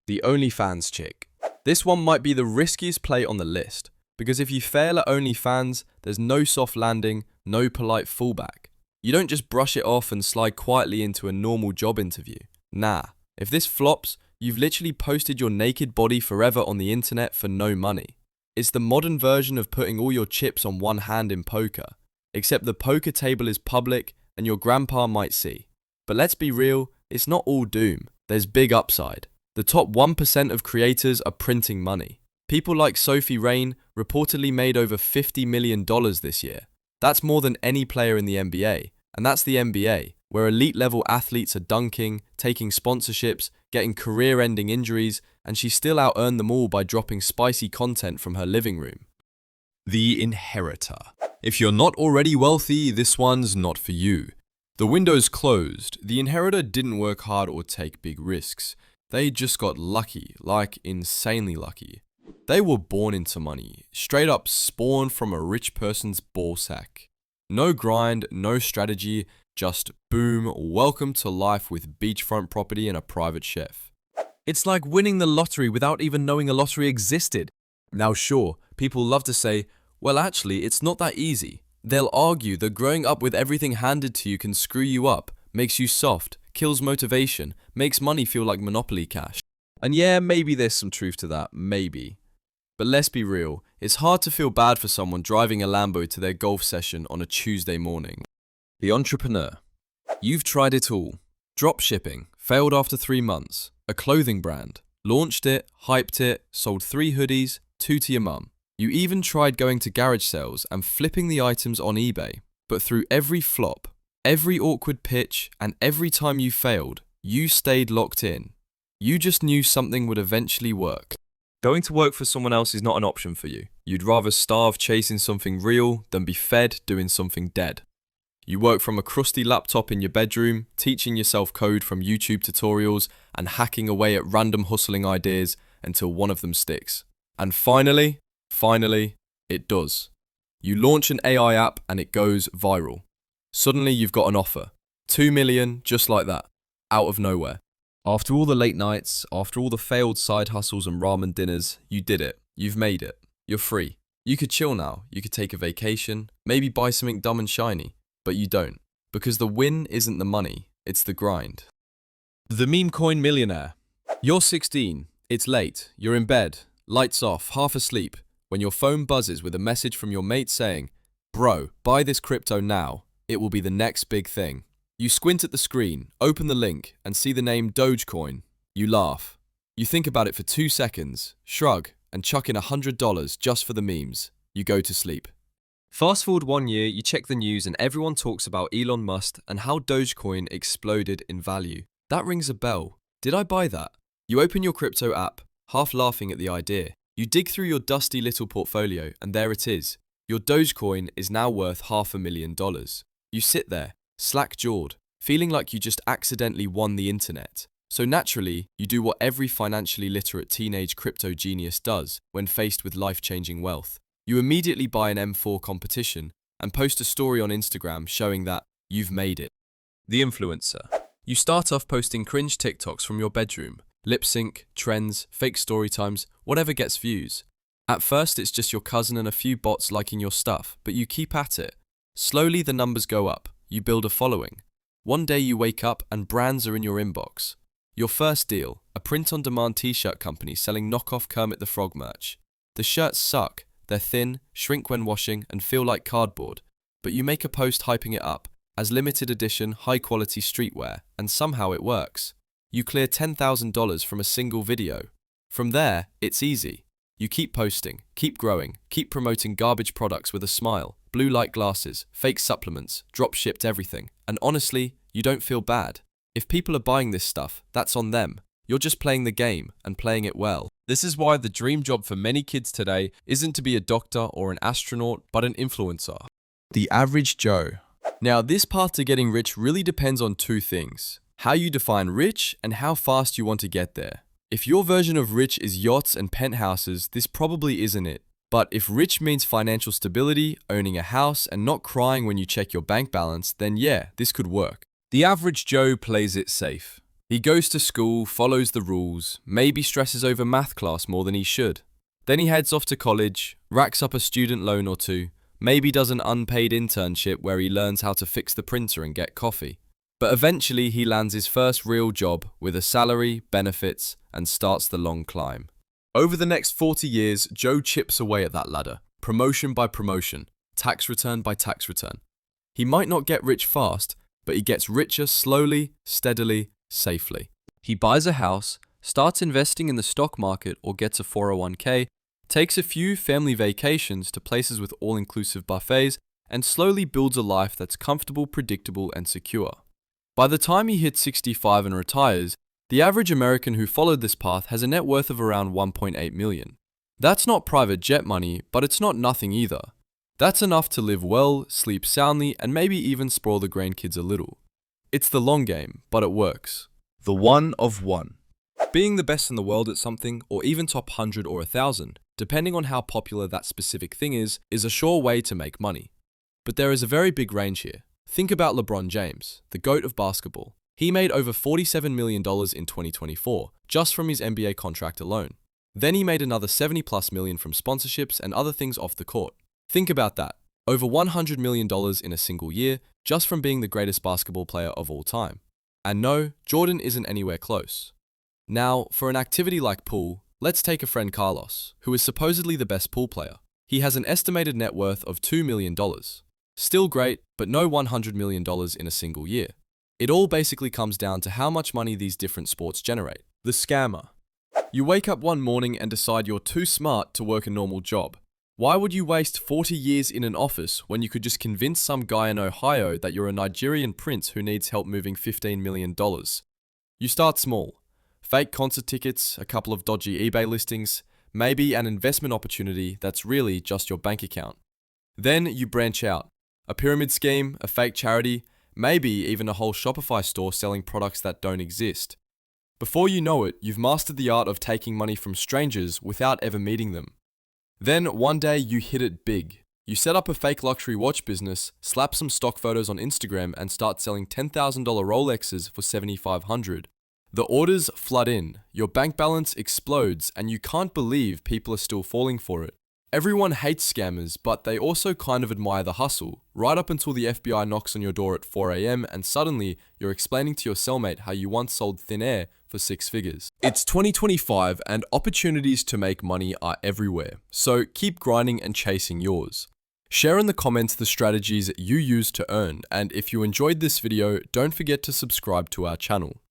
The OnlyFans chick. This one might be the riskiest play on the list, because if you fail at OnlyFans, there's no soft landing, no polite fallback. You don't just brush it off and slide quietly into a normal job interview. Nah, if this flops, you've literally posted your naked body forever on the internet for no money. It's the modern version of putting all your chips on one hand in poker, except the poker table is public and your grandpa might see. But let's be real, it's not all doom. There's big upside. The top 1% of creators are printing money. People like Sophie Rain reportedly made over $50 million this year. That's more than any player in the NBA. And that's the NBA, where elite level athletes are dunking, taking sponsorships, getting career-ending injuries, and she still out-earned them all by dropping spicy content from her living room. The Inheritor. If you're not already wealthy, this one's not for you. The window's closed. The Inheritor didn't work hard or take big risks. They just got lucky, like insanely lucky. They were born into money, straight up spawned from a rich person's ballsack. No grind, no strategy, just boom, welcome to life with beachfront property and a private chef. It's like winning the lottery without even knowing a lottery existed. Now sure, people love to say, well actually, it's not that easy. They'll argue that growing up with everything handed to you can screw you up, makes you soft, kills motivation, makes money feel like Monopoly cash. And yeah, maybe there's some truth to that, maybe. But let's be real, it's hard to feel bad for someone driving a Lambo to their golf session on a Tuesday morning. The entrepreneur. You've tried it all. Drop shipping, failed after 3 months. A clothing brand. Launched it, hyped it, sold 3 hoodies, 2 to your mum. You even tried going to garage sales and flipping the items on eBay. But through every flop, every awkward pitch, and every time you failed, you stayed locked in. You just knew something would eventually work. Going to work for someone else is not an option for you. You'd rather starve chasing something real than be fed doing something dead. You work from a crusty laptop in your bedroom, teaching yourself code from YouTube tutorials and hacking away at random hustling ideas until one of them sticks. And finally, it does. You launch an AI app and it goes viral. Suddenly you've got an offer. 2 million, just like that, out of nowhere. After all the late nights, after all the failed side hustles and ramen dinners, you did it. You've made it. You're free. You could chill now. You could take a vacation, maybe buy something dumb and shiny. But you don't. Because the win isn't the money, it's the grind. The meme coin millionaire. You're 16. It's late. You're in bed. Lights off, half asleep. When your phone buzzes with a message from your mate saying, "Bro, buy this crypto now. It will be the next big thing." You squint at the screen, open the link, and see the name Dogecoin. You laugh. You think about it for 2 seconds, shrug, and chuck in $100 just for the memes. You go to sleep. Fast forward 1 year, you check the news and everyone talks about Elon Musk and how Dogecoin exploded in value. That rings a bell. Did I buy that? You open your crypto app, half laughing at the idea. You dig through your dusty little portfolio and there it is. Your Dogecoin is now worth $500,000. You sit there, slack-jawed, feeling like you just accidentally won the internet. So naturally, you do what every financially literate teenage crypto genius does when faced with life-changing wealth. You immediately buy an M4 competition and post a story on Instagram showing that you've made it. The influencer. You start off posting cringe TikToks from your bedroom, lip sync, trends, fake story times, whatever gets views. At first it's just your cousin and a few bots liking your stuff, but you keep at it. Slowly the numbers go up, you build a following. One day you wake up and brands are in your inbox. Your first deal, a print-on-demand t-shirt company selling knockoff Kermit the Frog merch. The shirts suck. They're thin, shrink when washing, and feel like cardboard. But you make a post hyping it up as limited edition, high-quality streetwear, and somehow it works. You clear $10,000 from a single video. From there, it's easy. You keep posting, keep growing, keep promoting garbage products with a smile, blue light glasses, fake supplements, drop-shipped everything, and honestly, you don't feel bad. If people are buying this stuff, that's on them. You're just playing the game and playing it well. This is why the dream job for many kids today isn't to be a doctor or an astronaut, but an influencer. The average Joe. Now, this path to getting rich really depends on 2 things. How you define rich and how fast you want to get there. If your version of rich is yachts and penthouses, this probably isn't it. But if rich means financial stability, owning a house, and not crying when you check your bank balance, then yeah, this could work. The average Joe plays it safe. He goes to school, follows the rules, maybe stresses over math class more than he should. Then he heads off to college, racks up a student loan or two, maybe does an unpaid internship where he learns how to fix the printer and get coffee. But eventually he lands his first real job with a salary, benefits, and starts the long climb. Over the next 40 years, Joe chips away at that ladder, promotion by promotion, tax return by tax return. He might not get rich fast, but he gets richer slowly, steadily, safely. He buys a house, starts investing in the stock market or gets a 401k, takes a few family vacations to places with all-inclusive buffets, and slowly builds a life that's comfortable, predictable, and secure. By the time he hits 65 and retires, the average American who followed this path has a net worth of around 1.8 million. That's not private jet money, but it's not nothing either. That's enough to live well, sleep soundly, and maybe even spoil the grandkids a little. It's the long game, but it works. The one of one. Being the best in the world at something, or even top 100 or 1,000, depending on how popular that specific thing is a sure way to make money. But there is a very big range here. Think about LeBron James, the GOAT of basketball. He made over $47 million in 2024, just from his NBA contract alone. Then he made another 70+ million from sponsorships and other things off the court. Think about that. Over $100 million in a single year, just from being the greatest basketball player of all time. And no, Jordan isn't anywhere close. Now, for an activity like pool, let's take a friend Carlos, who is supposedly the best pool player. He has an estimated net worth of $2 million. Still great, but no $100 million in a single year. It all basically comes down to how much money these different sports generate. The scammer. You wake up one morning and decide you're too smart to work a normal job. Why would you waste 40 years in an office when you could just convince some guy in Ohio that you're a Nigerian prince who needs help moving $15 million? You start small. Fake concert tickets, a couple of dodgy eBay listings, maybe an investment opportunity that's really just your bank account. Then you branch out. A pyramid scheme, a fake charity, maybe even a whole Shopify store selling products that don't exist. Before you know it, you've mastered the art of taking money from strangers without ever meeting them. Then one day you hit it big. You set up a fake luxury watch business, slap some stock photos on Instagram, and start selling $10,000 Rolexes for $7,500. The orders flood in, your bank balance explodes, and you can't believe people are still falling for it. Everyone hates scammers, but they also kind of admire the hustle, right up until the FBI knocks on your door at 4 a.m. and suddenly you're explaining to your cellmate how you once sold thin air for 6 figures. It's 2025 and opportunities to make money are everywhere, so keep grinding and chasing yours. Share in the comments the strategies you use to earn, and if you enjoyed this video, don't forget to subscribe to our channel.